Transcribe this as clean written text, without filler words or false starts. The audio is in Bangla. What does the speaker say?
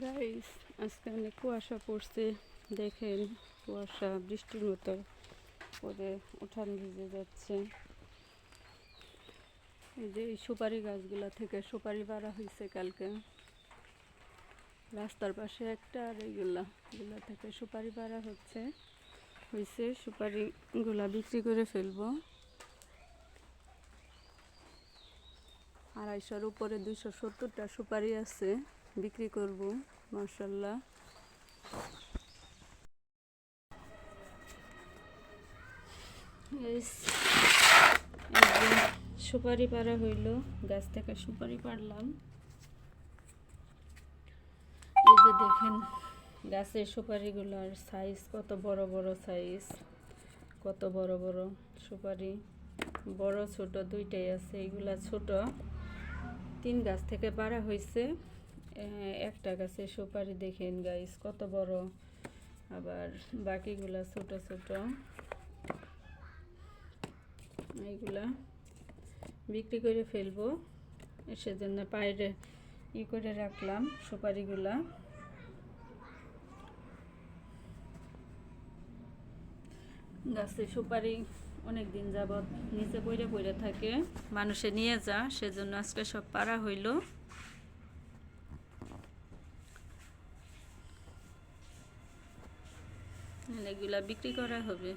গাইস, আজকে অনেক কুয়াশা পড়ছে। দেখেন, কুয়াশা বৃষ্টির মতো করে উঠান ভিজে যাচ্ছে। এই যে এই সুপারি গাছগুলা থেকে সুপারি পাড়া হয়েছে কালকে, রাস্তার পাশে একটা, আর এগুলা থেকে সুপারি পাড়া হয়েছে। সুপারিগুলা বিক্রি করে ফেলবো। 250-র উপরে 270টা সুপারি আছে, বিক্রি করব মাশাআল্লাহ। এই যে সুপারি পাড়া হইল, গাছ থেকে সুপারি পাড়লাম। এই যে দেখেন গাছের সুপারিগুলোর সাইজ কত বড় বড় সাইজ, কত বড় বড় সুপারি, বড় ছোট দুইটাই আছে। এইগুলা ছোট, 3 গাছ থেকে পাড়া হয়েছে। একটা গাছের সুপারি দেখেন গাইস কত বড়, আবার বাকিগুলা ছোট ছোট। এইগুলা বিক্রি করে ফেলবো, সেজন্য বাইরে করে রাখলাম সুপারিগুলা। গাছে সুপারি অনেক দিন যাবত নিচে পড়ে পড়ে থাকে, মানুষে নিয়ে যা, সেজন্য আজকে সব পাড়া হইল। এগুলা বিক্রি করা হবে।